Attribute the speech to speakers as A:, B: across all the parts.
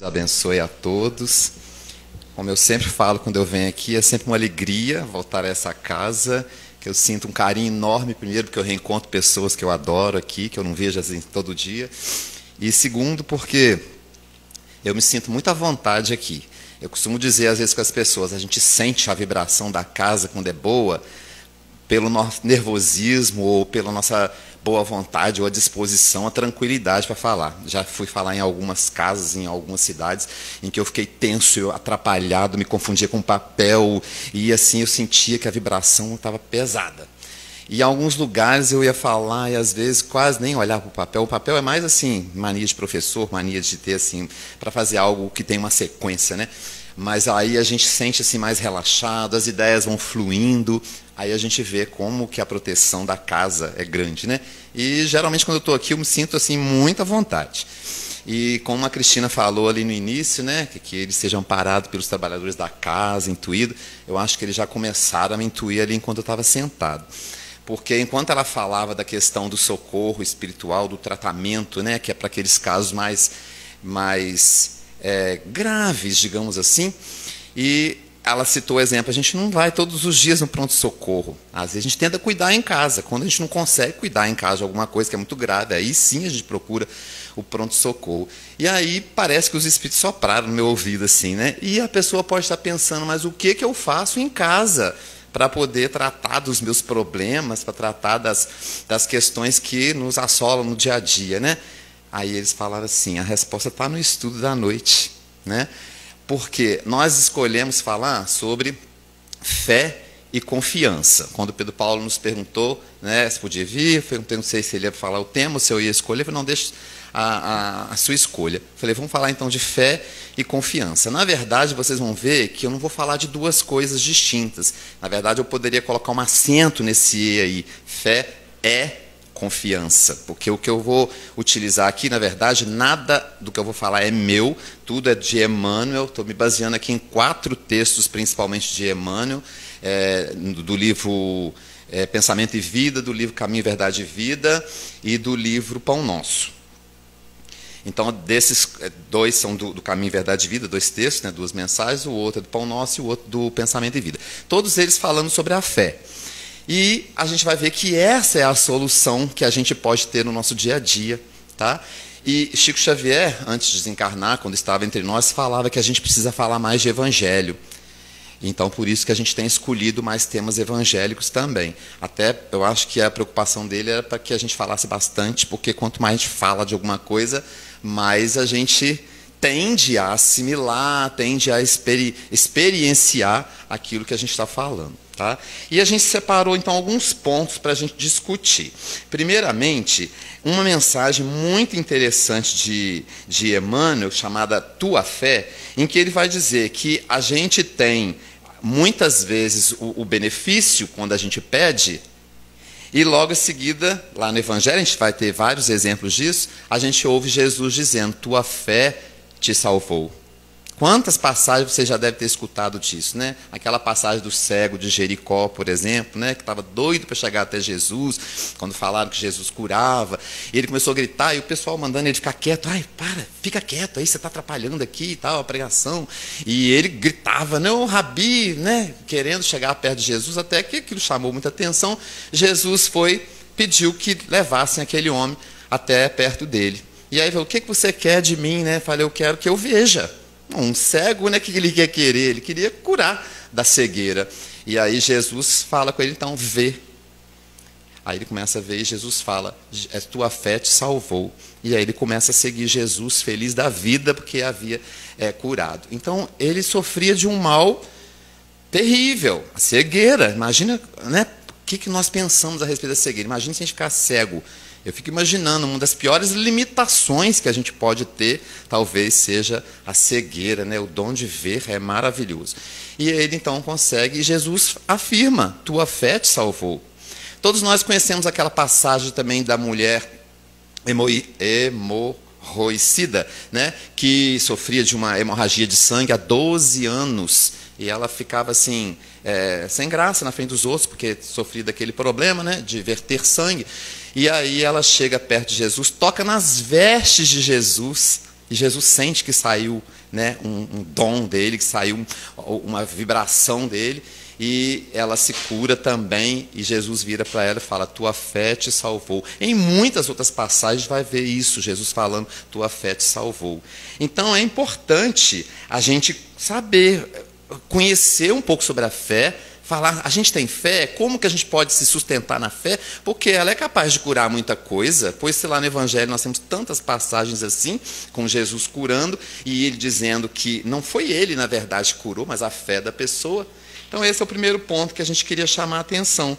A: Abençoe a todos. Como eu sempre falo quando eu venho aqui, é sempre uma alegria voltar a essa casa, que eu sinto um carinho enorme, primeiro porque eu reencontro pessoas que eu adoro aqui, que eu não vejo assim todo dia, e segundo porque eu me sinto muito à vontade aqui. Eu costumo dizer às vezes com as pessoas, a gente sente a vibração da casa quando é boa, pelo nosso nervosismo ou pela nossa boa vontade ou a disposição, a tranquilidade para falar. Já fui falar em algumas casas, em algumas cidades, em que eu fiquei tenso, eu atrapalhado, me confundia com papel, e assim eu sentia que a vibração estava pesada. E em alguns lugares eu ia falar e às vezes quase nem olhar para o papel. O papel é mais assim, mania de professor, mania de ter assim, para fazer algo que tem uma sequência, né? Mas aí a gente sente assim mais relaxado, as ideias vão fluindo, aí a gente vê como que a proteção da casa é grande, né? E geralmente quando eu estou aqui eu me sinto assim muito à vontade. E como a Cristina falou ali no início, né, que eles sejam amparados pelos trabalhadores da casa, intuído, eu acho que eles já começaram a me intuir ali enquanto eu estava sentado. Porque enquanto ela falava da questão do socorro espiritual, do tratamento, né, que é para aqueles casos mais graves, digamos assim, e ela citou o exemplo, a gente não vai todos os dias no pronto-socorro. Às vezes a gente tenta cuidar em casa. Quando a gente não consegue cuidar em casa de alguma coisa que é muito grave, aí sim a gente procura o pronto-socorro. E aí parece que os espíritos sopraram no meu ouvido assim, né? E a pessoa pode estar pensando, mas o que eu faço em casa para poder tratar dos meus problemas, para tratar das questões que nos assolam no dia a dia, né? Aí eles falaram assim, a resposta está no estudo da noite, né? Porque nós escolhemos falar sobre fé e confiança. Quando o Pedro Paulo nos perguntou, né, se podia vir, eu perguntei, não sei se ele ia falar o tema, se eu ia escolher, eu falei, não, deixa a sua escolha. Eu falei, vamos falar então de fé e confiança. Na verdade, vocês vão ver que eu não vou falar de duas coisas distintas. Na verdade, eu poderia colocar um acento nesse E aí. Fé é confiança, porque o que eu vou utilizar aqui, na verdade, nada do que eu vou falar é meu, tudo é de Emmanuel. Estou me baseando aqui em 4 textos, principalmente de Emmanuel, do livro Pensamento e Vida, do livro Caminho, Verdade e Vida e do livro Pão Nosso. Então, desses 2 são do Caminho, Verdade e Vida, 2 textos, né, 2 mensagens, o outro é do Pão Nosso e o outro do Pensamento e Vida. Todos eles falando sobre a fé. E a gente vai ver que essa é a solução que a gente pode ter no nosso dia a dia, tá? E Chico Xavier, antes de desencarnar, quando estava entre nós, falava que a gente precisa falar mais de evangelho. Então, por isso que a gente tem escolhido mais temas evangélicos também. Até, eu acho que a preocupação dele era para que a gente falasse bastante, porque quanto mais a gente fala de alguma coisa, mais a gente tende a assimilar, tende a experienciar aquilo que a gente está falando. Tá? E a gente separou, então, alguns pontos para a gente discutir. Primeiramente, uma mensagem muito interessante de Emmanuel, chamada Tua Fé, em que ele vai dizer que a gente tem, muitas vezes, o benefício quando a gente pede, e logo em seguida, lá no Evangelho, a gente vai ter vários exemplos disso, a gente ouve Jesus dizendo, tua fé te salvou. Quantas passagens você já deve ter escutado disso, né? Aquela passagem do cego de Jericó, por exemplo, né? Que estava doido para chegar até Jesus, quando falaram que Jesus curava, e ele começou a gritar, e o pessoal mandando ele ficar quieto, ai, para, fica quieto, aí você está atrapalhando aqui e tal, a pregação, e ele gritava, não, Rabi, né? Querendo chegar perto de Jesus, até que aquilo chamou muita atenção, Jesus pediu que levassem aquele homem até perto dele, e aí falou, o que você quer de mim, né? Falei, eu quero que eu veja. Um cego, né, que ele quer querer? Ele queria curar da cegueira. E aí Jesus fala com ele, então, vê. Aí ele começa a ver e Jesus fala, tua fé te salvou. E aí ele começa a seguir Jesus, feliz da vida, porque havia curado. Então, ele sofria de um mal terrível, a cegueira. Imagina, né, o que nós pensamos a respeito da cegueira. Imagina se a gente ficar cego. Eu fico imaginando, uma das piores limitações que a gente pode ter, talvez seja a cegueira, né? O dom de ver é maravilhoso. E ele então consegue, e Jesus afirma, tua fé te salvou. Todos nós conhecemos aquela passagem também da mulher hemorroicida, né? Que sofria de uma hemorragia de sangue há 12 anos, e ela ficava assim, sem graça na frente dos outros, porque sofria daquele problema, né? De verter sangue. E aí ela chega perto de Jesus, toca nas vestes de Jesus, E Jesus sente que saiu, né, um dom dele, que saiu uma vibração dele, e ela se cura também, e Jesus vira para ela e fala, tua fé te salvou. Em muitas outras passagens vai ver isso, Jesus falando, tua fé te salvou. Então é importante a gente saber, conhecer um pouco sobre a fé, falar, a gente tem fé, como que a gente pode se sustentar na fé? Porque ela é capaz de curar muita coisa, pois sei lá no Evangelho nós temos tantas passagens assim, com Jesus curando, e ele dizendo que não foi ele, na verdade, que curou, mas a fé da pessoa. Então esse é o primeiro ponto que a gente queria chamar a atenção.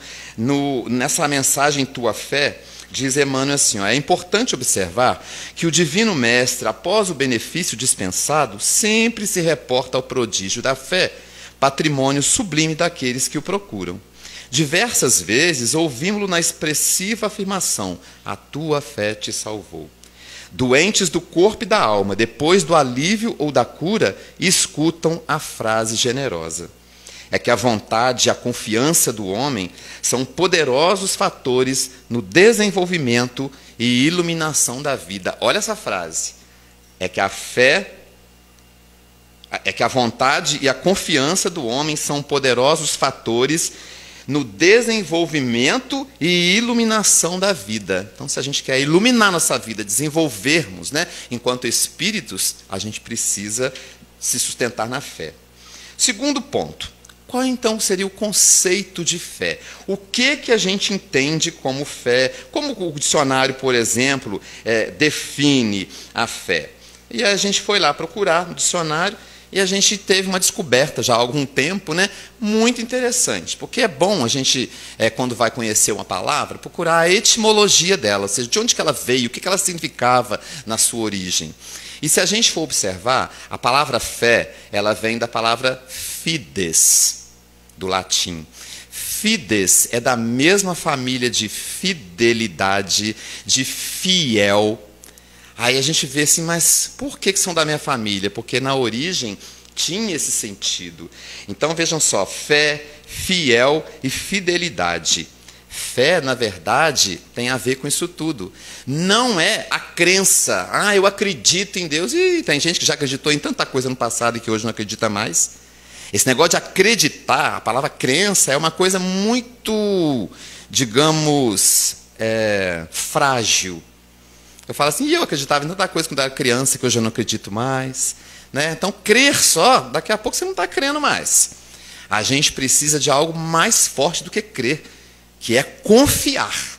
A: Nessa mensagem Tua Fé, diz Emmanuel assim, ó, é importante observar que o Divino Mestre, após o benefício dispensado, sempre se reporta ao prodígio da fé, patrimônio sublime daqueles que o procuram. Diversas vezes ouvimos-lo na expressiva afirmação, a tua fé te salvou. Doentes do corpo e da alma, depois do alívio ou da cura, escutam a frase generosa. É que a vontade e a confiança do homem são poderosos fatores no desenvolvimento e iluminação da vida. Olha essa frase. É que a vontade e a confiança do homem são poderosos fatores no desenvolvimento e iluminação da vida. Então, se a gente quer iluminar nossa vida, desenvolvermos, né, enquanto espíritos, a gente precisa se sustentar na fé. Segundo ponto. Qual então seria o conceito de fé? O que a gente entende como fé? Como o dicionário, por exemplo, define a fé? E a gente foi lá procurar no dicionário e a gente teve uma descoberta já há algum tempo, né, muito interessante. Porque é bom a gente, quando vai conhecer uma palavra, procurar a etimologia dela, ou seja, de onde que ela veio, o que ela significava na sua origem. E se a gente for observar, a palavra fé, ela vem da palavra fides, do latim. Fides é da mesma família de fidelidade, de fiel. Aí a gente vê assim, mas por que são da minha família? Porque na origem tinha esse sentido. Então vejam só, fé, fiel e fidelidade. Fé, na verdade, tem a ver com isso tudo. Não é a crença. Eu acredito em Deus. E tem gente que já acreditou em tanta coisa no passado e que hoje não acredita mais. Esse negócio de acreditar, a palavra crença, é uma coisa muito, digamos, frágil. Eu falo assim, eu acreditava em tanta coisa quando era criança que hoje eu não acredito mais. Né? Então, crer só, daqui a pouco você não está crendo mais. A gente precisa de algo mais forte do que crer, que é confiar.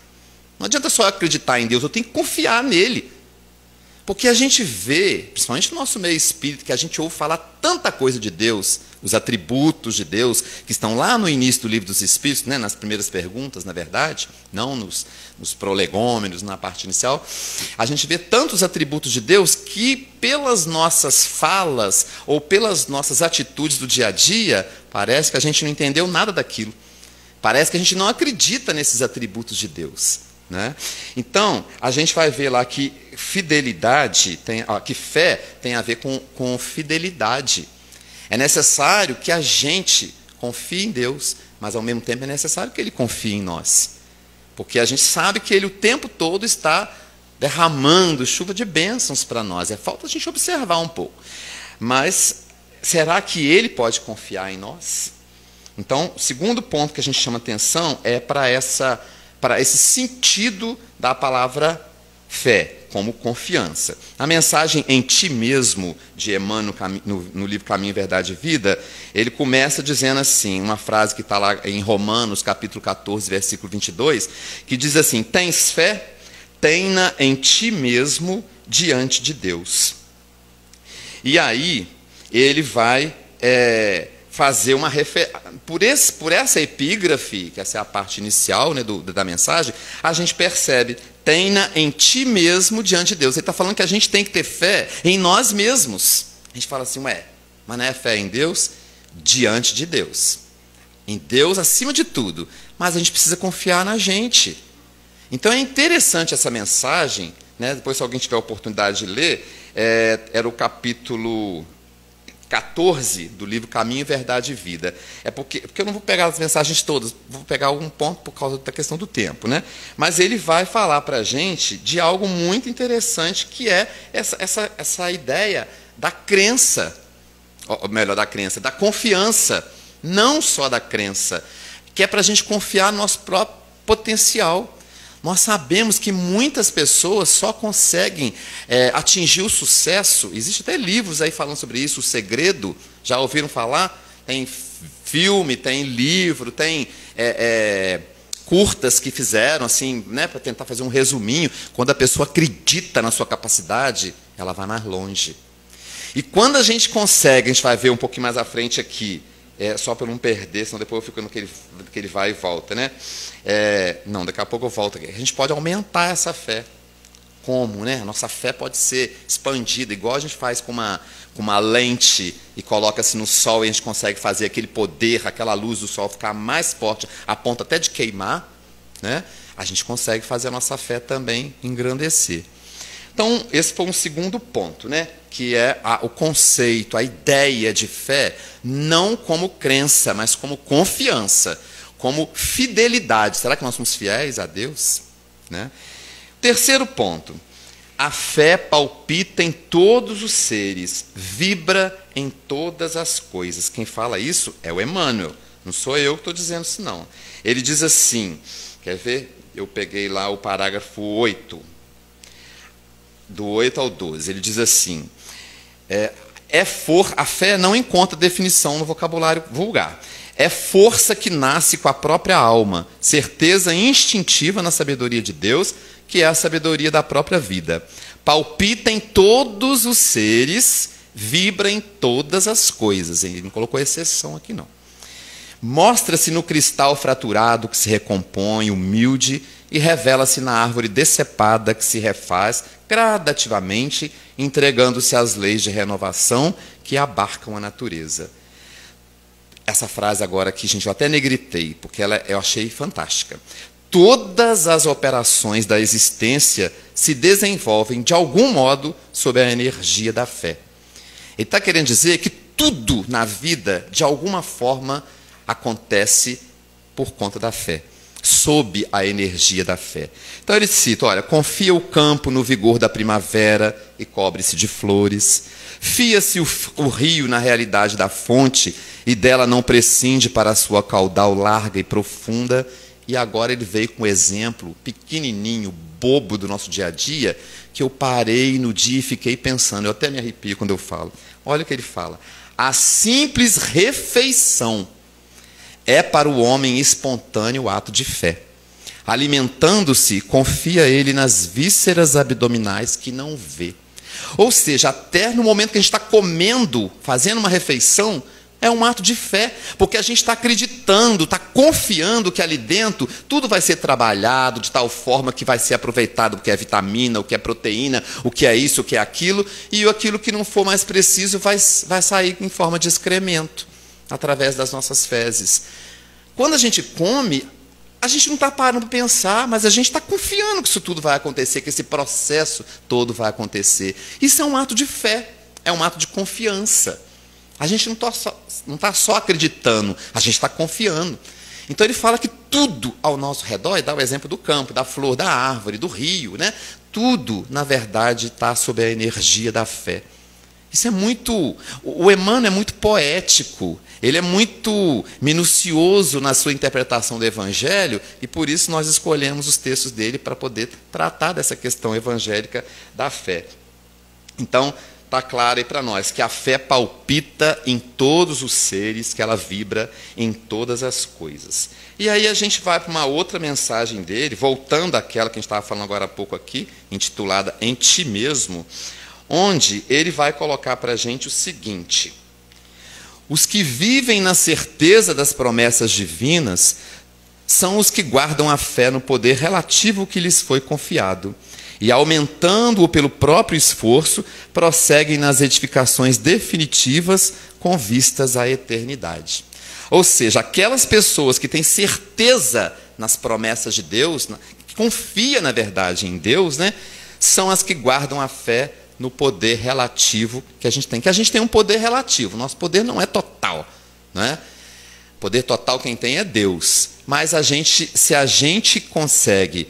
A: Não adianta só acreditar em Deus, eu tenho que confiar nele. Porque a gente vê, principalmente no nosso meio espírita, que a gente ouve falar tanta coisa de Deus, os atributos de Deus, que estão lá no início do Livro dos Espíritos, né, nas primeiras perguntas, na verdade, não nos prolegômenos, na parte inicial. A gente vê tantos atributos de Deus que, pelas nossas falas ou pelas nossas atitudes do dia a dia, parece que a gente não entendeu nada daquilo. Parece que a gente não acredita nesses atributos de Deus. Né? Então, a gente vai ver lá que fidelidade, que fé tem a ver com fidelidade. É necessário que a gente confie em Deus, mas ao mesmo tempo é necessário que Ele confie em nós. Porque a gente sabe que Ele o tempo todo está derramando chuva de bênçãos para nós. É falta a gente observar um pouco. Mas será que Ele pode confiar em nós? Então, o segundo ponto que a gente chama atenção é para esse sentido da palavra fé, como confiança. A mensagem Em Ti Mesmo, de Emmanuel, no livro Caminho, Verdade e Vida, ele começa dizendo assim, uma frase que está lá em Romanos, capítulo 14, versículo 22, que diz assim, tens fé? Tenha em ti mesmo diante de Deus. E aí, ele vai fazer uma referência. Por essa epígrafe, que essa é a parte inicial, né, da mensagem, a gente percebe, tenha em ti mesmo diante de Deus. Ele está falando que a gente tem que ter fé em nós mesmos. A gente fala assim, mas não é fé em Deus? Diante de Deus. Em Deus acima de tudo. Mas a gente precisa confiar na gente. Então é interessante essa mensagem, né, depois se alguém tiver a oportunidade de ler, era o capítulo 14 do livro Caminho, Verdade e Vida. É porque eu não vou pegar as mensagens todas, vou pegar algum ponto por causa da questão do tempo, né? Mas ele vai falar para a gente de algo muito interessante, que é essa ideia da crença, ou melhor, da confiança, não só da crença, que é para a gente confiar no nosso próprio potencial. Nós sabemos que muitas pessoas só conseguem atingir o sucesso. Existem até livros aí falando sobre isso, O Segredo. Já ouviram falar? Tem filme, tem livro, tem curtas que fizeram, assim, né, para tentar fazer um resuminho. Quando a pessoa acredita na sua capacidade, ela vai mais longe. E quando a gente consegue, a gente vai ver um pouquinho mais à frente aqui, só para não perder, senão depois eu fico no que ele vai e volta, né? Não, daqui a pouco eu volto aqui. A gente pode aumentar essa fé. Como, né? A nossa fé pode ser expandida, igual a gente faz com uma lente e coloca-se no sol e a gente consegue fazer aquele poder, aquela luz do sol ficar mais forte, a ponto até de queimar, né? A gente consegue fazer a nossa fé também engrandecer. Então, esse foi um segundo ponto, né? Que é o conceito, a ideia de fé, não como crença, mas como confiança, como fidelidade. Será que nós somos fiéis a Deus? Né? Terceiro ponto, a fé palpita em todos os seres, vibra em todas as coisas. Quem fala isso é o Emmanuel, não sou eu que estou dizendo isso não. Ele diz assim, quer ver? Eu peguei lá o parágrafo 8, do 8 ao 12, ele diz assim, a fé não encontra definição no vocabulário vulgar. É força que nasce com a própria alma, certeza instintiva na sabedoria de Deus, que é a sabedoria da própria vida. Palpita em todos os seres, vibra em todas as coisas. Ele não colocou exceção aqui, não. Mostra-se no cristal fraturado que se recompõe, humilde, e revela-se na árvore decepada que se refaz gradativamente, entregando-se às leis de renovação que abarcam a natureza. Essa frase agora aqui, gente, eu até negritei, porque eu achei fantástica. Todas as operações da existência se desenvolvem, de algum modo, sob a energia da fé. Ele está querendo dizer que tudo na vida, de alguma forma, acontece por conta da fé, sob a energia da fé. Então ele cita, olha, confia o campo no vigor da primavera e cobre-se de flores. Fia-se o rio na realidade da fonte e dela não prescinde para a sua caudal larga e profunda. E agora ele veio com um exemplo pequenininho, bobo do nosso dia a dia, que eu parei no dia e fiquei pensando, eu até me arrepio quando eu falo. Olha o que ele fala. A simples refeição é para o homem espontâneo ato de fé. Alimentando-se, confia ele nas vísceras abdominais que não vê. Ou seja, até no momento que a gente está comendo, fazendo uma refeição, é um ato de fé, porque a gente está acreditando, está confiando que ali dentro tudo vai ser trabalhado de tal forma que vai ser aproveitado o que é vitamina, o que é proteína, o que é isso, o que é aquilo, e aquilo que não for mais preciso vai sair em forma de excremento, através das nossas fezes. Quando a gente come, a gente não está parando para pensar, mas a gente está confiando que isso tudo vai acontecer, que esse processo todo vai acontecer. Isso é um ato de fé, é um ato de confiança. A gente não está só acreditando, a gente está confiando. Então ele fala que tudo ao nosso redor, e dá o exemplo do campo, da flor, da árvore, do rio, né? Tudo, na verdade, está sob a energia da fé. Isso é muito... O Emmanuel é muito poético, ele é muito minucioso na sua interpretação do Evangelho, e por isso nós escolhemos os textos dele para poder tratar dessa questão evangélica da fé. Então, está claro aí para nós que a fé palpita em todos os seres, que ela vibra em todas as coisas. E aí a gente vai para uma outra mensagem dele, voltando àquela que a gente estava falando agora há pouco aqui, intitulada Em Ti Mesmo, onde ele vai colocar para a gente o seguinte: os que vivem na certeza das promessas divinas são os que guardam a fé no poder relativo que lhes foi confiado, e, aumentando-o pelo próprio esforço, prosseguem nas edificações definitivas com vistas à eternidade. Ou seja, aquelas pessoas que têm certeza nas promessas de Deus, que confiam, na verdade, em Deus, né, são as que guardam a fé no poder relativo que a gente tem. Que a gente tem um poder relativo, nosso poder não é total, não é? Poder total quem tem é Deus. Mas se a gente consegue,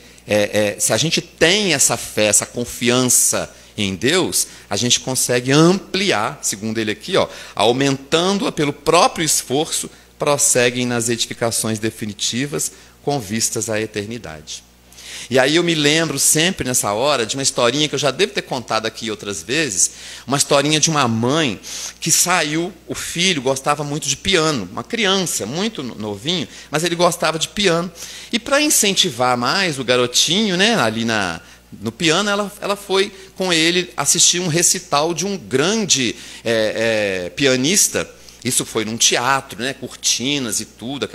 A: se a gente tem essa fé, essa confiança em Deus, a gente consegue ampliar, segundo ele aqui, aumentando-a pelo próprio esforço, prosseguem nas edificações definitivas com vistas à eternidade. E aí eu me lembro sempre nessa hora de uma historinha que eu já devo ter contado aqui outras vezes, uma historinha de uma mãe que saiu, o filho gostava muito de piano, uma criança muito novinho, mas ele gostava de piano. E para incentivar mais o garotinho, né, ali no piano, ela foi com ele assistir um recital de um grande pianista. Isso foi num teatro, né, cortinas e tudo,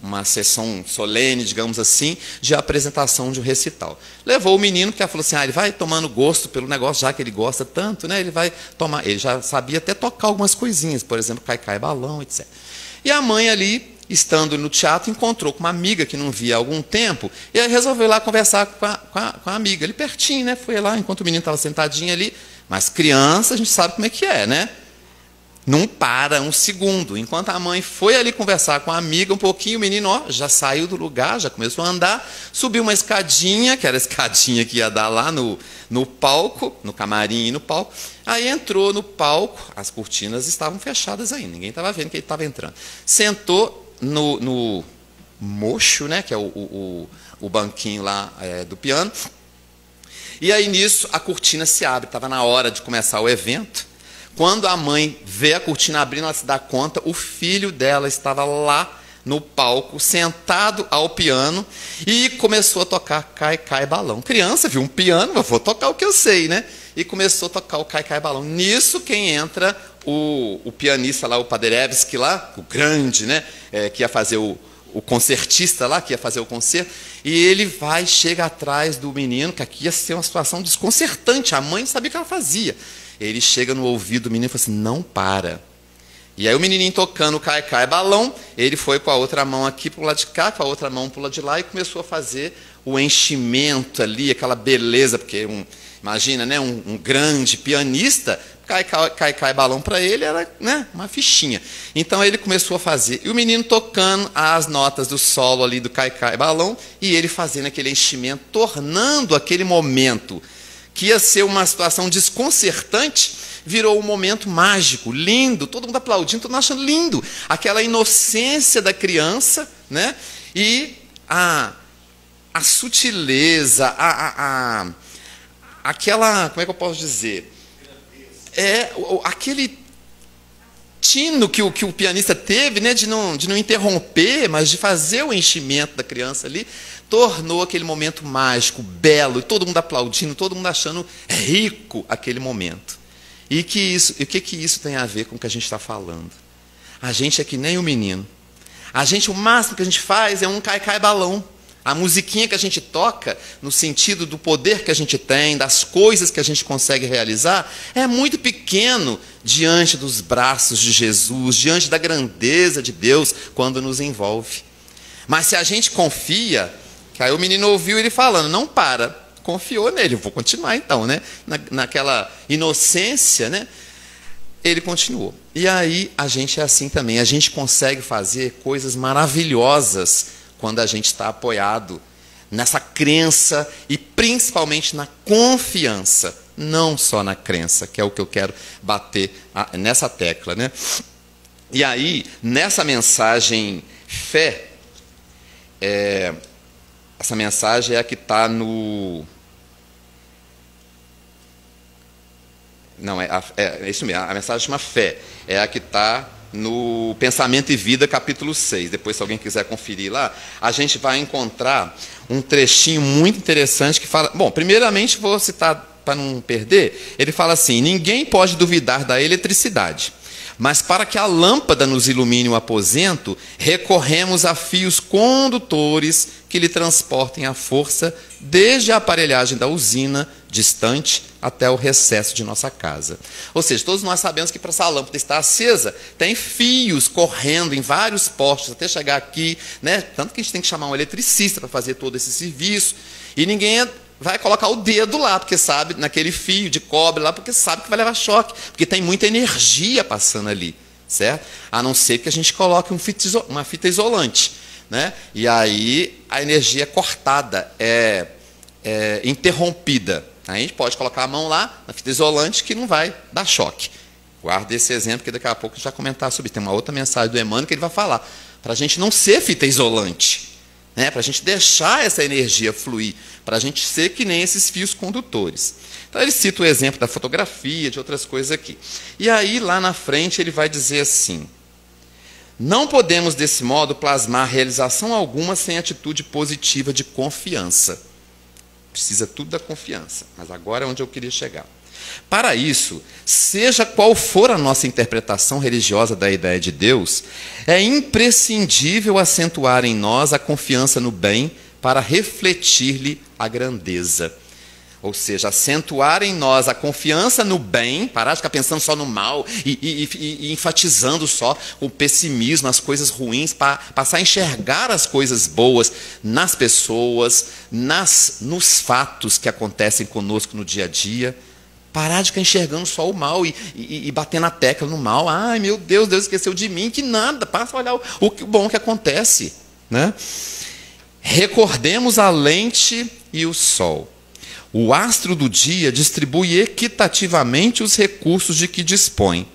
A: uma sessão solene, digamos assim, de apresentação de um recital. Levou o menino, porque ela falou assim, ele vai tomando gosto pelo negócio, já que ele gosta tanto, né, ele vai tomar. Ele já sabia até tocar algumas coisinhas, por exemplo, cai, balão, etc. E a mãe ali, estando no teatro, encontrou com uma amiga que não via há algum tempo, e aí resolveu ir lá conversar com a amiga, ali pertinho, né, foi lá, enquanto o menino estava sentadinho ali, mas criança, a gente sabe como é que é, né? Não para um segundo. Enquanto a mãe foi ali conversar com a amiga um pouquinho, o menino já saiu do lugar, já começou a andar, subiu uma escadinha, que era a escadinha que ia dar lá no palco, no camarim e no palco. Aí entrou no palco, as cortinas estavam fechadas ainda, ninguém estava vendo que ele estava entrando. Sentou no mocho, né, que é o banquinho lá do piano. E aí nisso a cortina se abre, estava na hora de começar o evento. Quando a mãe vê a cortina abrindo, ela se dá conta, o filho dela estava lá no palco, sentado ao piano, e começou a tocar Cai, balão. Criança viu um piano, eu vou tocar o que eu sei, né? E começou a tocar o Cai, balão. Nisso, quem entra, o pianista lá, o Paderewski lá, o grande, né? Que ia fazer o concertista lá, que ia fazer o concerto, e ele chega atrás do menino, que aqui ia ser uma situação desconcertante, a mãe não sabia o que ela fazia. Ele chega no ouvido do menino e fala assim, não para. E aí o menininho tocando Cai, balão, ele foi com a outra mão aqui para o lado de cá, com a outra mão para o lado de lá, e começou a fazer o enchimento ali, aquela beleza, porque imagina, né, um grande pianista, Cai, balão para ele era, né, uma fichinha. Então ele começou a fazer, e o menino tocando as notas do solo ali do Cai, balão, e ele fazendo aquele enchimento, tornando aquele momento que ia ser uma situação desconcertante, virou um momento mágico, lindo, todo mundo aplaudindo, todo mundo achando lindo, aquela inocência da criança, né? E a sutileza, aquela, como é que eu posso dizer? Aquele tino que o pianista teve, né, de não interromper, mas de fazer o enchimento da criança ali, tornou aquele momento mágico, belo, e todo mundo aplaudindo, todo mundo achando rico aquele momento. E o que isso tem a ver com o que a gente está falando? A gente é que nem o menino. O máximo que a gente faz é um cai, balão. A musiquinha que a gente toca, no sentido do poder que a gente tem, das coisas que a gente consegue realizar, é muito pequeno diante dos braços de Jesus, diante da grandeza de Deus, quando nos envolve. Mas se a gente confia, que aí o menino ouviu ele falando, não para, confiou nele, eu vou continuar então, né? Naquela inocência, né? Ele continuou. E aí a gente é assim também, a gente consegue fazer coisas maravilhosas quando a gente está apoiado nessa crença e principalmente na confiança, não só na crença, que é o que eu quero bater nessa tecla, né? E aí, nessa mensagem fé, essa mensagem é a que está no... Não, é isso mesmo, a mensagem chama fé, é a que está no Pensamento e Vida, capítulo 6. Depois, se alguém quiser conferir lá, a gente vai encontrar um trechinho muito interessante que fala... Bom, primeiramente, vou citar para não perder, ele fala assim, ninguém pode duvidar da eletricidade, mas para que a lâmpada nos ilumine o aposento, recorremos a fios condutores que lhe transportem a força desde a aparelhagem da usina distante até o recesso de nossa casa. Ou seja, todos nós sabemos que para essa lâmpada estar acesa, tem fios correndo em vários postos até chegar aqui, né? Tanto que a gente tem que chamar um eletricista para fazer todo esse serviço. E ninguém vai colocar o dedo lá, porque sabe, naquele fio de cobre lá, porque sabe que vai levar choque, porque tem muita energia passando ali, certo? A não ser que a gente coloque uma fita isolante, né? E aí a energia é cortada, é interrompida. A gente pode colocar a mão lá na fita isolante que não vai dar choque. Guarda esse exemplo, que daqui a pouco a gente vai comentar sobre. Tem uma outra mensagem do Emmanuel que ele vai falar. Para a gente não ser fita isolante, né? Para a gente deixar essa energia fluir, para a gente ser que nem esses fios condutores. Então ele cita o exemplo da fotografia, de outras coisas aqui. E aí, lá na frente, ele vai dizer assim: não podemos, desse modo, plasmar realização alguma sem atitude positiva de confiança. Precisa tudo da confiança, mas agora é onde eu queria chegar. Para isso, seja qual for a nossa interpretação religiosa da ideia de Deus, é imprescindível acentuar em nós a confiança no bem para refletir-lhe a grandeza. Ou seja, acentuar em nós a confiança no bem, parar de ficar pensando só no mal e enfatizando só o pessimismo, as coisas ruins, para passar a enxergar as coisas boas nas pessoas, nos fatos que acontecem conosco no dia a dia. Parar de ficar enxergando só o mal e bater na tecla no mal. Ai, meu Deus, Deus esqueceu de mim, que nada. Passa a olhar o bom que acontece, né? Recordemos a lente e o sol. O astro do dia distribui equitativamente os recursos de que dispõe.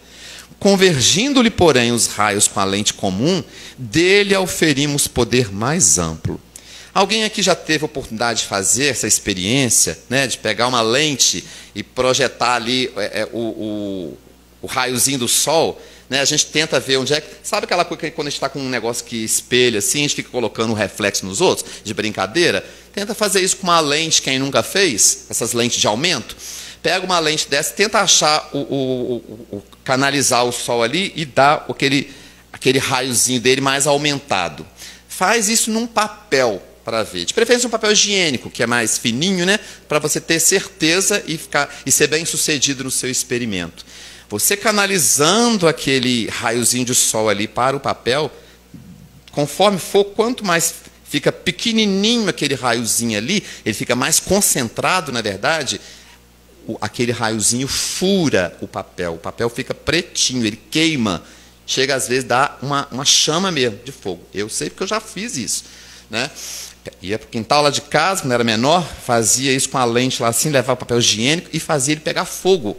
A: Convergindo-lhe, porém, os raios com a lente comum, dele auferimos poder mais amplo. Alguém aqui já teve a oportunidade de fazer essa experiência, né, de pegar uma lente e projetar ali o raiozinho do sol? Né, a gente tenta ver onde é que... Sabe aquela coisa que quando a gente está com um negócio que espelha assim, a gente fica colocando um reflexo nos outros, de brincadeira? Tenta fazer isso com uma lente, quem nunca fez, essas lentes de aumento. Pega uma lente dessa, tenta achar, canalizar o sol ali e dar aquele raiozinho dele mais aumentado. Faz isso num papel para ver. De preferência um papel higiênico, que é mais fininho, né, para você ter certeza e ser bem sucedido no seu experimento. Você canalizando aquele raiozinho de sol ali para o papel, conforme for, quanto mais fica pequenininho aquele raiozinho ali, ele fica mais concentrado, na verdade, aquele raiozinho fura o papel fica pretinho, ele queima, chega às vezes a dar uma chama mesmo de fogo. Eu sei porque eu já fiz isso, né? Ia para o quintal lá de casa, quando era menor, fazia isso com a lente lá assim, levava papel higiênico e fazia ele pegar fogo.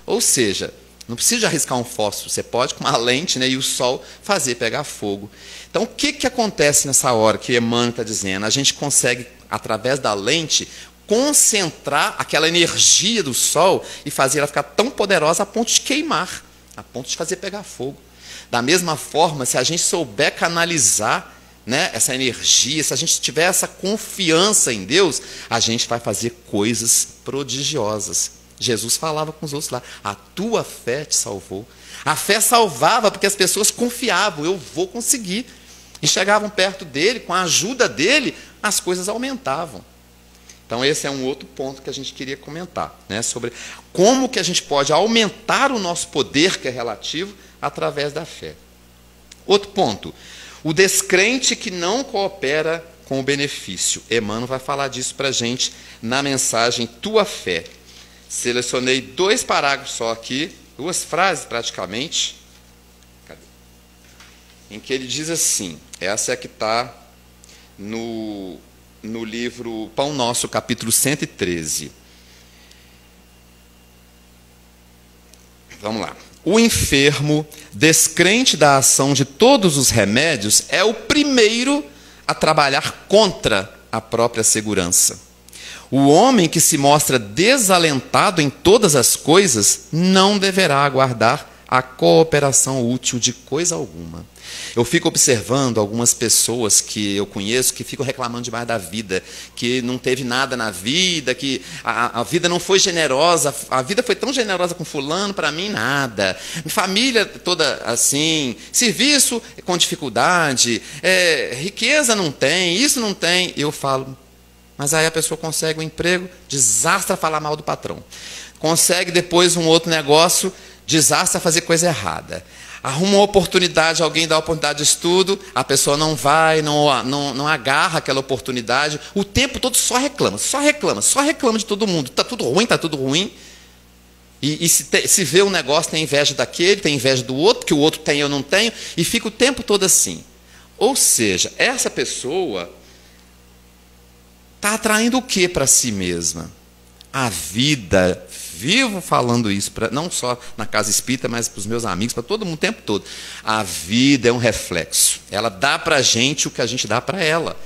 A: Ou seja, não precisa arriscar um fósforo, você pode com uma lente, né, e o sol fazer pegar fogo. Então, o que acontece nessa hora que Emmanuel está dizendo? A gente consegue, através da lente, concentrar aquela energia do sol e fazer ela ficar tão poderosa a ponto de queimar, a ponto de fazer pegar fogo. Da mesma forma, se a gente souber canalizar, né, essa energia, se a gente tiver essa confiança em Deus, a gente vai fazer coisas prodigiosas. Jesus falava com os outros lá: a tua fé te salvou. A fé salvava porque as pessoas confiavam: eu vou conseguir. E chegavam perto dele, com a ajuda dele, as coisas aumentavam. Então esse é um outro ponto que a gente queria comentar, né, sobre como que a gente pode aumentar o nosso poder, que é relativo, através da fé. Outro ponto: o descrente que não coopera com o benefício. Emmanuel vai falar disso para a gente na mensagem Tua Fé. Selecionei 2 parágrafos só aqui, 2 frases praticamente. Cadê? Em que ele diz assim, essa é a que está no livro Pão Nosso, capítulo 113. Vamos lá. O enfermo, descrente da ação de todos os remédios, é o primeiro a trabalhar contra a própria segurança. O homem que se mostra desalentado em todas as coisas não deverá aguardar a cooperação útil de coisa alguma. Eu fico observando algumas pessoas que eu conheço que ficam reclamando demais da vida, que não teve nada na vida, que a vida não foi generosa, a vida foi tão generosa com fulano, para mim nada. Família toda assim, serviço com dificuldade, riqueza não tem, isso não tem. Eu falo, mas aí a pessoa consegue um emprego, desastra falar mal do patrão. Consegue depois um outro negócio, desastre a fazer coisa errada. Arruma uma oportunidade, alguém dá uma oportunidade de estudo, a pessoa não vai, não agarra aquela oportunidade, o tempo todo só reclama de todo mundo. Está tudo ruim, está tudo ruim. E se vê um negócio, tem inveja daquele, tem inveja do outro, que o outro tem, eu não tenho, e fica o tempo todo assim. Ou seja, essa pessoa está atraindo o que para si mesma? A vida. Vivo falando isso, não só na casa espírita, mas para os meus amigos, para todo mundo o tempo todo. A vida é um reflexo. Ela dá para a gente o que a gente dá para ela.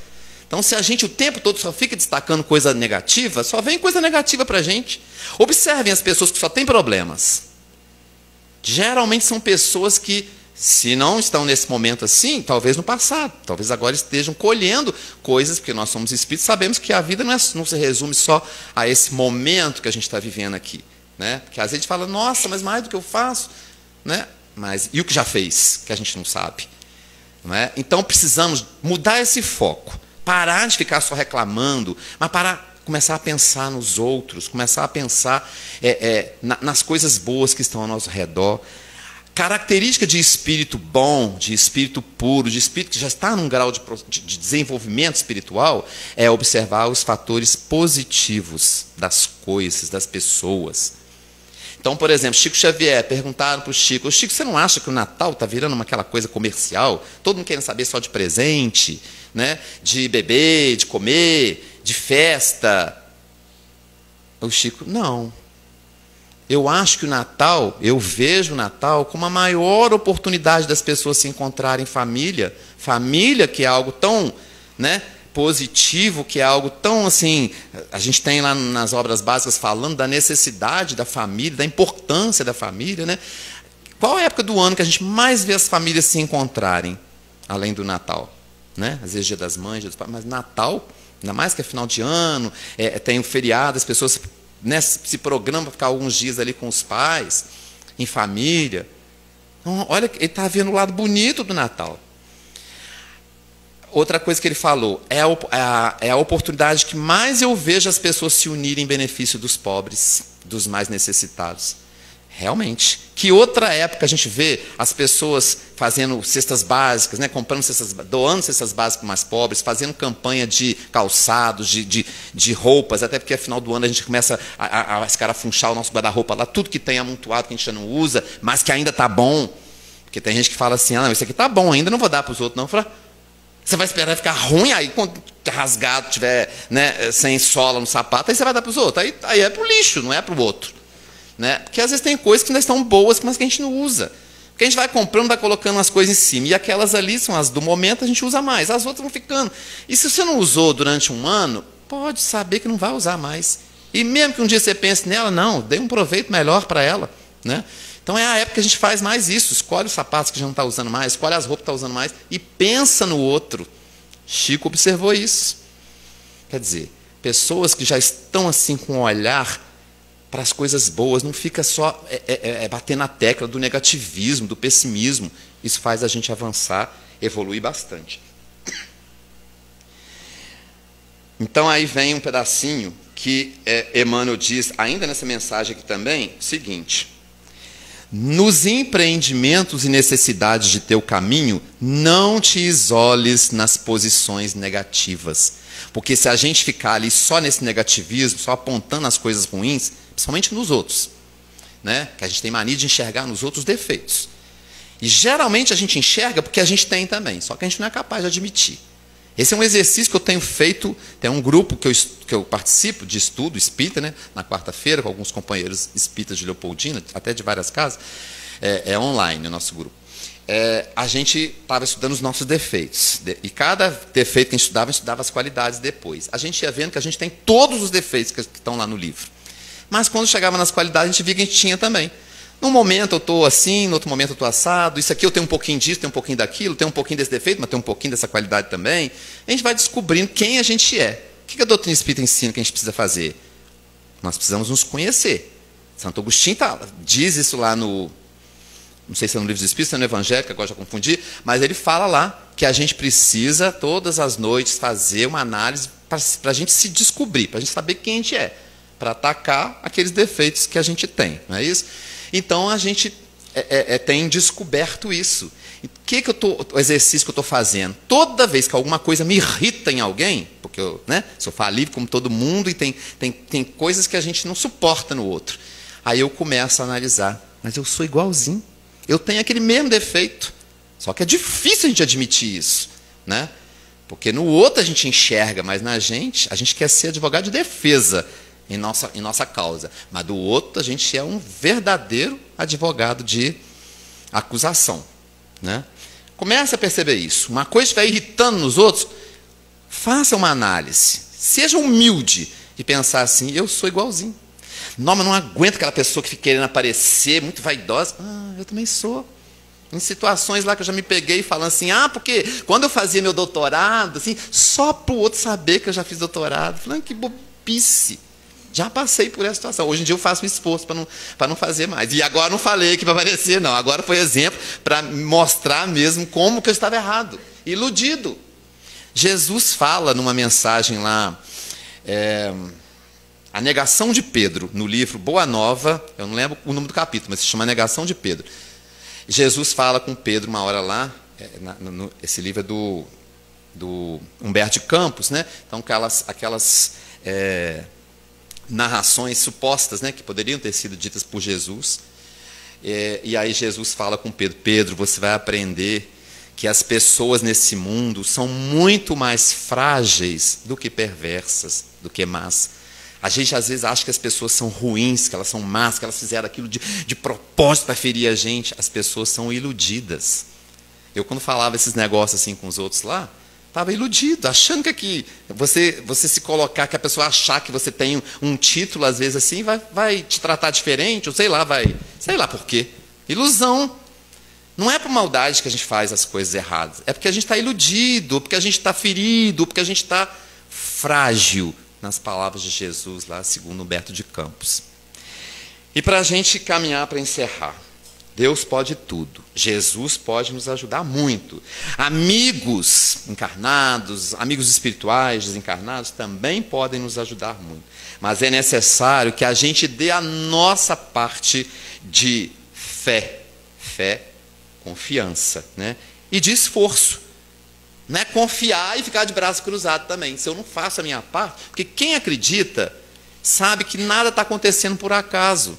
A: Então, se a gente o tempo todo só fica destacando coisa negativa, só vem coisa negativa para a gente. Observem as pessoas que só têm problemas. Geralmente são pessoas que, se não estão nesse momento assim, talvez no passado, talvez agora estejam colhendo coisas, porque nós somos espíritos, sabemos que a vida não se resume só a esse momento que a gente está vivendo aqui. Né? Porque às vezes a gente fala, nossa, mas mais do que eu faço, né? Mas e o que já fez, que a gente não sabe? Não é? Então precisamos mudar esse foco, parar de ficar só reclamando, mas começar a pensar nos outros, começar a pensar nas coisas boas que estão ao nosso redor. Característica de espírito bom, de espírito puro, de espírito que já está num grau de desenvolvimento espiritual, é observar os fatores positivos das coisas, das pessoas. Então, por exemplo, Chico Xavier, perguntaram para o Chico, você não acha que o Natal está virando aquela coisa comercial? Todo mundo querendo saber só de presente, né? De beber, de comer, de festa. O Chico, não. Eu acho que o Natal, eu vejo o Natal como a maior oportunidade das pessoas se encontrarem em família. Família, que é algo tão, né, positivo, que é algo tão assim... A gente tem lá nas obras básicas falando da necessidade da família, da importância da família. Né? Qual é a época do ano que a gente mais vê as famílias se encontrarem, além do Natal? Né? Às vezes Dia das Mães, Dia dos Pais, mas Natal, ainda mais que é final de ano, tem um feriado, as pessoas... Né, se programa para ficar alguns dias ali com os pais, em família. Então, olha, ele está vendo o lado bonito do Natal. Outra coisa que ele falou, é a oportunidade que mais eu vejo as pessoas se unirem em benefício dos pobres, dos mais necessitados. Realmente. Que outra época a gente vê as pessoas fazendo cestas básicas, né, doando cestas básicas para mais pobres, fazendo campanha de calçados, de roupas, até porque, afinal do ano, a gente começa a escarafunchar o nosso guarda-roupa lá, tudo que tem amontoado, que a gente já não usa, mas que ainda está bom. Porque tem gente que fala assim, não, isso aqui está bom, ainda não vou dar para os outros, não. Fala, você vai esperar ficar ruim, aí quando rasgado, tiver, né, sem sola no sapato, aí você vai dar para os outros. Aí é para o lixo, não é para o outro. Né? Porque às vezes tem coisas que ainda estão boas, mas que a gente não usa. Porque a gente vai comprando, vai colocando as coisas em cima. E aquelas ali são as do momento, a gente usa mais. As outras vão ficando. E se você não usou durante um ano, pode saber que não vai usar mais. E mesmo que um dia você pense nela, não, dê um proveito melhor para ela. Né? Então é a época que a gente faz mais isso. Escolhe os sapatos que já não está usando mais, escolhe as roupas que está usando mais e pensa no outro. Chico observou isso. Quer dizer, pessoas que já estão assim com um olhar para as coisas boas, não fica só bater na tecla do negativismo, do pessimismo. Isso faz a gente avançar, evoluir bastante. Então aí vem um pedacinho que Emmanuel diz, ainda nessa mensagem aqui também, o seguinte: nos empreendimentos e necessidades de teu caminho, não te isoles nas posições negativas. Porque se a gente ficar ali só nesse negativismo, só apontando as coisas ruins, principalmente nos outros, né? Que a gente tem mania de enxergar nos outros defeitos. E geralmente a gente enxerga porque a gente tem também, só que a gente não é capaz de admitir. Esse é um exercício que eu tenho feito, tem um grupo que eu participo de estudo espírita, né? Na quarta-feira, com alguns companheiros espíritas de Leopoldina, até de várias casas, online o nosso grupo. A gente estava estudando os nossos defeitos, e cada defeito que a gente estudava as qualidades depois. A gente ia vendo que a gente tem todos os defeitos que estão lá no livro. Mas quando chegava nas qualidades, a gente via que a gente tinha também. Num momento eu estou assim, no outro momento eu estou assado, isso aqui eu tenho um pouquinho disso, tenho um pouquinho daquilo, tenho um pouquinho desse defeito, mas tenho um pouquinho dessa qualidade também. A gente vai descobrindo quem a gente é. O que a doutrina espírita ensina que a gente precisa fazer? Nós precisamos nos conhecer. Santo Agostinho diz isso lá no... Não sei se é no Livro dos Espíritos, se é no Evangelho, que agora já confundi, mas ele fala lá que a gente precisa, todas as noites, fazer uma análise para a gente se descobrir, para a gente saber quem a gente é, para atacar aqueles defeitos que a gente tem, não é isso? Então a gente tem descoberto isso. O exercício que eu estou fazendo? Toda vez que alguma coisa me irrita em alguém, porque eu sou falível como todo mundo e tem coisas que a gente não suporta no outro. Aí eu começo a analisar, mas eu sou igualzinho. Eu tenho aquele mesmo defeito. Só que é difícil a gente admitir isso, né? Porque no outro a gente enxerga, mas na gente, a gente quer ser advogado de defesa em nossa causa. Mas do outro a gente é um verdadeiro advogado de acusação, né? Comece a perceber isso. Uma coisa estiver irritando nos outros, faça uma análise. Seja humilde de pensar assim, eu sou igualzinho. Não, mas não aguento aquela pessoa que fica querendo aparecer, muito vaidosa. Eu também sou. Em situações lá que eu já me peguei falando assim, porque quando eu fazia meu doutorado, assim, só para o outro saber que eu já fiz doutorado. Falando, que bobice. Já passei por essa situação. Hoje em dia eu faço um esforço para não fazer mais. E agora não falei aqui para aparecer, não. Agora foi exemplo para mostrar mesmo como que eu estava errado. Iludido. Jesus fala numa mensagem lá, a negação de Pedro, no livro Boa Nova, eu não lembro o nome do capítulo, mas se chama Negação de Pedro. Jesus fala com Pedro uma hora lá, esse livro é do Humberto de Campos, né? Então aquelas narrações supostas, né, que poderiam ter sido ditas por Jesus. E aí Jesus fala com Pedro, Pedro, você vai aprender que as pessoas nesse mundo são muito mais frágeis do que perversas, do que más. A gente às vezes acha que as pessoas são ruins, que elas são más, que elas fizeram aquilo de propósito para ferir a gente. As pessoas são iludidas. Eu quando falava esses negócios assim com os outros lá, estava iludido, achando que você se colocar, que a pessoa achar que você tem um título, às vezes assim, vai te tratar diferente, ou sei lá por quê. Ilusão. Não é por maldade que a gente faz as coisas erradas, é porque a gente está iludido, porque a gente está ferido, porque a gente está frágil, nas palavras de Jesus, lá segundo Humberto de Campos. E para a gente caminhar para encerrar, Deus pode tudo, Jesus pode nos ajudar muito. Amigos encarnados, amigos espirituais desencarnados também podem nos ajudar muito. Mas é necessário que a gente dê a nossa parte de fé, confiança, né? E de esforço. Não é confiar e ficar de braço cruzado também. Se eu não faço a minha parte, porque quem acredita sabe que nada está acontecendo por acaso.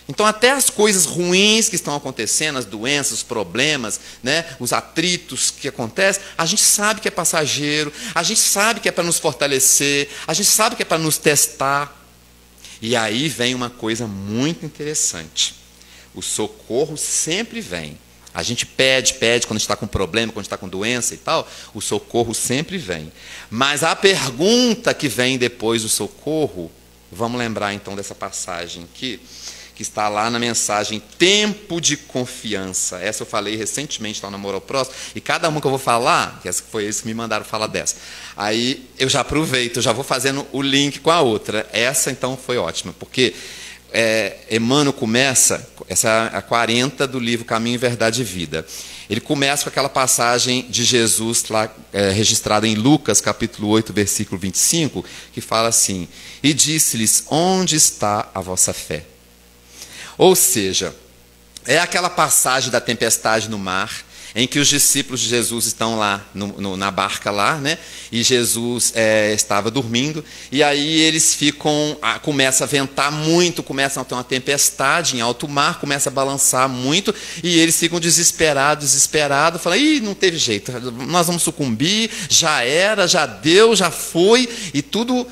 A: Então até as coisas ruins que estão acontecendo, as doenças, os problemas, né, os atritos que acontecem, a gente sabe que é passageiro, a gente sabe que é para nos fortalecer, a gente sabe que é para nos testar. E aí vem uma coisa muito interessante. O socorro sempre vem. A gente pede quando a gente está com problema, quando a gente está com doença e tal, o socorro sempre vem. Mas a pergunta que vem depois do socorro, vamos lembrar então dessa passagem aqui, que está lá na mensagem Tempo de Confiança. Essa eu falei recentemente lá no Amor ao Próximo, e cada uma que eu vou falar, que foi eles que me mandaram falar dessa, aí eu já aproveito, eu já vou fazendo o link com a outra. Essa então foi ótima, porque Emmanuel começa, essa é a 40 do livro Caminho, Verdade e Vida. Ele começa com aquela passagem de Jesus lá, registrada em Lucas, capítulo 8, versículo 25, que fala assim: e disse-lhes, onde está a vossa fé? Ou seja, é aquela passagem da tempestade no mar, em que os discípulos de Jesus estão lá na barca lá, né? E Jesus estava dormindo, e aí eles começa a ventar muito, começa a ter uma tempestade em alto mar, começa a balançar muito, e eles ficam desesperados, falam, não teve jeito, nós vamos sucumbir, já era, já deu, já foi, e tudo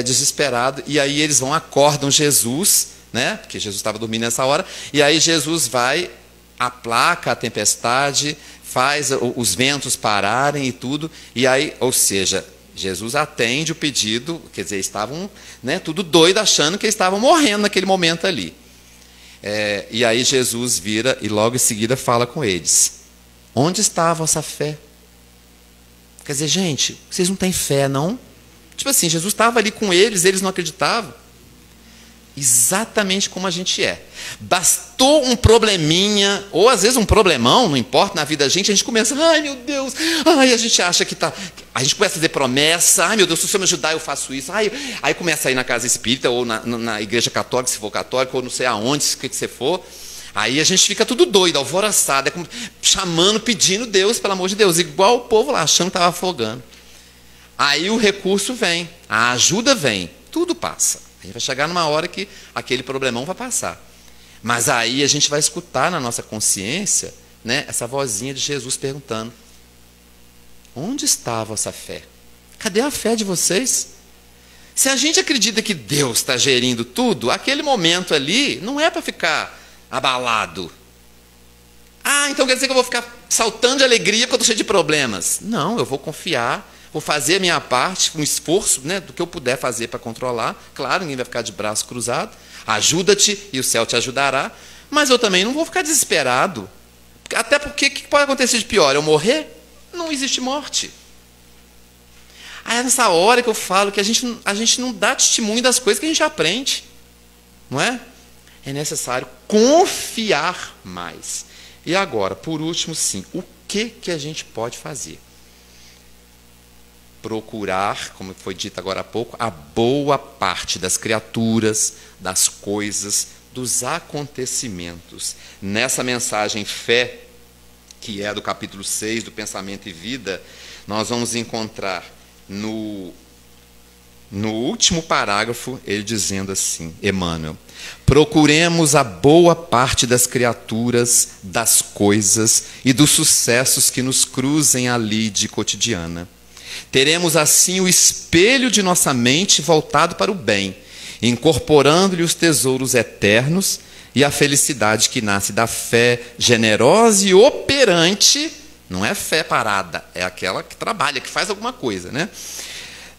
A: desesperado, e aí eles acordam Jesus, né? Porque Jesus estava dormindo nessa hora, e aí Jesus vai, aplaca a tempestade, faz os ventos pararem e tudo, e aí, ou seja, Jesus atende o pedido, quer dizer, estavam, né, tudo doido, achando que eles estavam morrendo naquele momento ali. E aí Jesus vira e logo em seguida fala com eles: onde está a vossa fé? Quer dizer, gente, vocês não têm fé, não? Tipo assim, Jesus estava ali com eles não acreditavam. Exatamente como a gente é. Bastou um probleminha, ou às vezes um problemão, não importa, na vida da gente, a gente começa, ai meu Deus, a gente acha que está. A gente começa a fazer promessa, ai meu Deus, se o Senhor me ajudar, eu faço isso. Aí começa a ir na casa espírita, ou na igreja católica, se for católica, ou não sei aonde, o que você for. Aí a gente fica tudo doido, alvoroçado, chamando, pedindo Deus, pelo amor de Deus, igual o povo lá, achando que estava afogando. Aí o recurso vem, a ajuda vem, tudo passa. A gente vai chegar numa hora que aquele problemão vai passar. Mas aí a gente vai escutar na nossa consciência, né, essa vozinha de Jesus perguntando: onde está a vossa fé? Cadê a fé de vocês? Se a gente acredita que Deus está gerindo tudo, aquele momento ali não é para ficar abalado. Ah, então quer dizer que eu vou ficar saltando de alegria porque eu estou cheio de problemas. Não, eu vou confiar, vou fazer a minha parte, um esforço, né, do que eu puder fazer para controlar. Claro, ninguém vai ficar de braço cruzado. Ajuda-te e o céu te ajudará. Mas eu também não vou ficar desesperado. Até porque o que pode acontecer de pior? Eu morrer? Não existe morte. Aí é nessa hora que eu falo que a gente não dá testemunho das coisas que a gente aprende. Não é? É necessário confiar mais. E agora, por último, sim, o que a gente pode fazer? Procurar, como foi dito agora há pouco, a boa parte das criaturas, das coisas, dos acontecimentos. Nessa mensagem fé, que é do capítulo 6, do Pensamento e Vida, nós vamos encontrar no último parágrafo, ele dizendo assim, Emmanuel: procuremos a boa parte das criaturas, das coisas e dos sucessos que nos cruzem a lide cotidiana. Teremos assim o espelho de nossa mente voltado para o bem, incorporando-lhe os tesouros eternos e a felicidade que nasce da fé generosa e operante. Não é fé parada, é aquela que trabalha, que faz alguma coisa, né?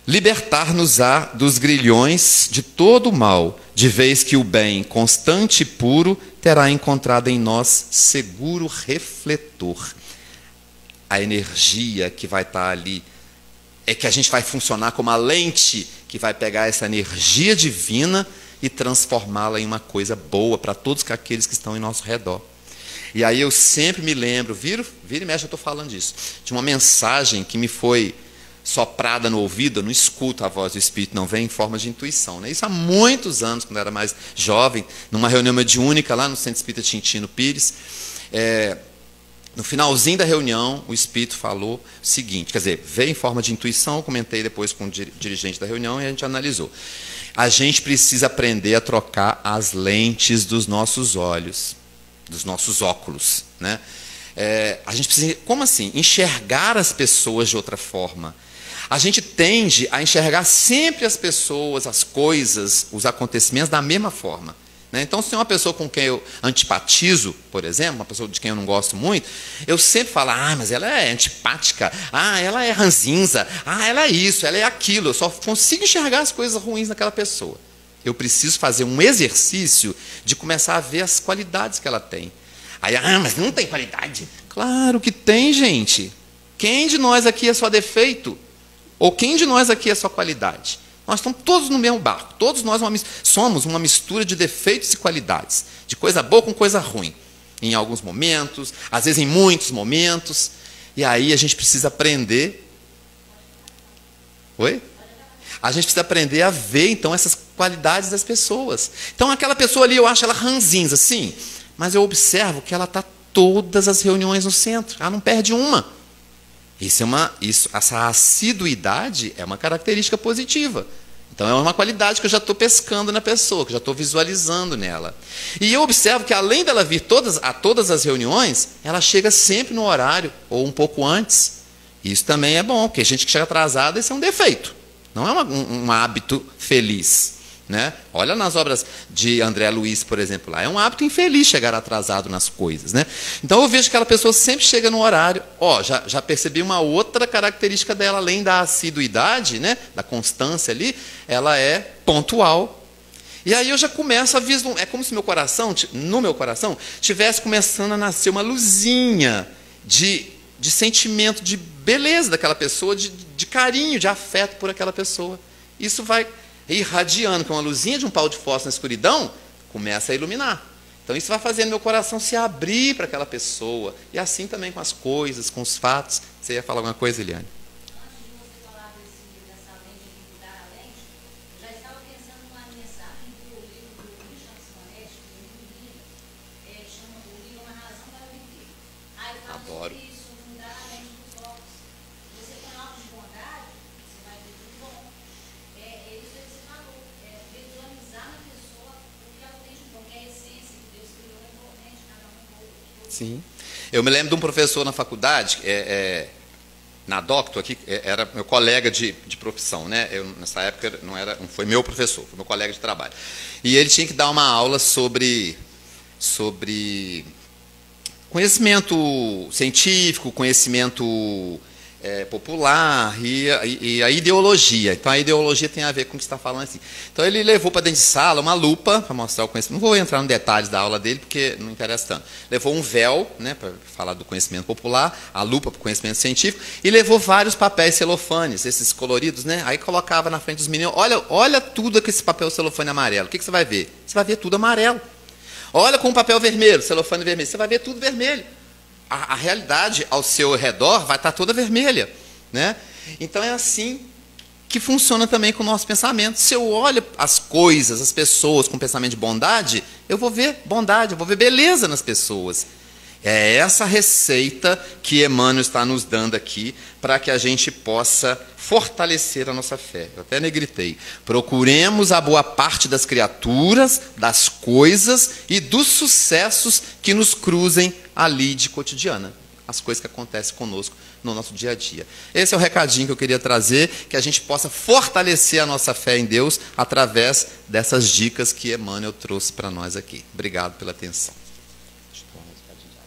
A: Libertar-nos-á dos grilhões de todo o mal, de vez que o bem constante e puro terá encontrado em nós seguro refletor. A energia que vai estar ali é que a gente vai funcionar como a lente que vai pegar essa energia divina e transformá-la em uma coisa boa para todos aqueles que estão em nosso redor. E aí eu sempre me lembro, vira e mexe, eu estou falando disso, de uma mensagem que me foi soprada no ouvido. Eu não escuto a voz do Espírito, não vem em forma de intuição, né? Isso há muitos anos, quando eu era mais jovem, numa reunião mediúnica lá no Centro Espírita Tintino Pires. No finalzinho da reunião, o Espírito falou o seguinte, quer dizer, veio em forma de intuição, eu comentei depois com o dirigente da reunião e a gente analisou. A gente precisa aprender a trocar as lentes dos nossos olhos, dos nossos óculos, né? A gente precisa, como assim? Enxergar as pessoas de outra forma. A gente tende a enxergar sempre as pessoas, as coisas, os acontecimentos da mesma forma, né? Então, se tem uma pessoa com quem eu antipatizo, por exemplo, uma pessoa de quem eu não gosto muito, eu sempre falo: ah, mas ela é antipática, ah, ela é ranzinza, ah, ela é isso, ela é aquilo. Eu só consigo enxergar as coisas ruins naquela pessoa. Eu preciso fazer um exercício de começar a ver as qualidades que ela tem. Aí, ah, mas não tem qualidade. Claro que tem, gente. Quem de nós aqui é só defeito? Ou quem de nós aqui é só qualidade? Nós estamos todos no mesmo barco. Todos nós somos uma mistura de defeitos e qualidades. De coisa boa com coisa ruim. Em alguns momentos, às vezes em muitos momentos. E aí a gente precisa aprender... Oi? A gente precisa aprender a ver, então, essas qualidades das pessoas. Então, aquela pessoa ali, eu acho ela ranzinza, sim. Mas eu observo que ela está todas as reuniões no centro. Ela não perde uma. Essa assiduidade é uma característica positiva. Então, é uma qualidade que eu já estou pescando na pessoa, que eu já estou visualizando nela. E eu observo que, além dela vir a todas as reuniões, ela chega sempre no horário, ou um pouco antes. Isso também é bom, porque gente que chega atrasada, isso é um defeito. Não é um hábito feliz, né? Olha nas obras de André Luiz, por exemplo, lá. É um hábito infeliz chegar atrasado nas coisas, né? Então eu vejo que aquela pessoa sempre chega no horário. Já percebi uma outra característica dela, além da assiduidade, né? Da constância ali, ela é pontual. E aí eu já começo a vislumbrar. É como se no meu coração, tivesse começando a nascer uma luzinha de sentimento de beleza daquela pessoa, de carinho, de afeto por aquela pessoa. Isso vai irradiando, com uma luzinha de um pau de fósforo na escuridão, começa a iluminar. Então isso vai fazendo meu coração se abrir para aquela pessoa. E assim também com as coisas, com os fatos. Você ia falar alguma coisa, Eliane?
B: Antes de você falar dessa lente, de mudar a lente, eu já estava pensando numa mensagem do livro do Richard Simonetti, que é muito linda, chama
A: Adoro.
B: Isso, mudar a mente dos olhos. Você tem algo de bondade, você vai ver tudo bom. É isso que você falou. É visualizar na pessoa o que ela tem de bom, que é a essência que Deus criou envolvente, cada um um pouco.
A: Sim. Eu me lembro de um professor na faculdade, na Docto aqui, era meu colega de profissão, né? Eu, nessa época não foi meu professor, foi meu colega de trabalho. E ele tinha que dar uma aula sobre conhecimento científico, conhecimento popular e a ideologia. Então, a ideologia tem a ver com o que você está falando assim. Então, ele levou para dentro de sala uma lupa para mostrar o conhecimento. Não vou entrar nos detalhes da aula dele, porque não interessa tanto. Levou um véu, né, para falar do conhecimento popular, a lupa para o conhecimento científico, e levou vários papéis celofanes, esses coloridos, né? Aí colocava na frente dos meninos, olha tudo com esse papel celofane amarelo. O que você vai ver? Você vai ver tudo amarelo. Olha com o papel vermelho, celofane vermelho, você vai ver tudo vermelho. A realidade ao seu redor vai estar toda vermelha, né? Então é assim que funciona também com o nosso pensamento. Se eu olho as coisas, as pessoas com pensamento de bondade, eu vou ver bondade, eu vou ver beleza nas pessoas. É essa receita que Emmanuel está nos dando aqui para que a gente possa fortalecer a nossa fé. Eu até negritei. Procuremos a boa parte das criaturas, das coisas e dos sucessos que nos cruzem a lide cotidiana. As coisas que acontecem conosco no nosso dia a dia. Esse é o recadinho que eu queria trazer, que a gente possa fortalecer a nossa fé em Deus através dessas dicas que Emmanuel trouxe para nós aqui. Obrigado pela atenção. Deixa eu tomar mais um bocadinho de água.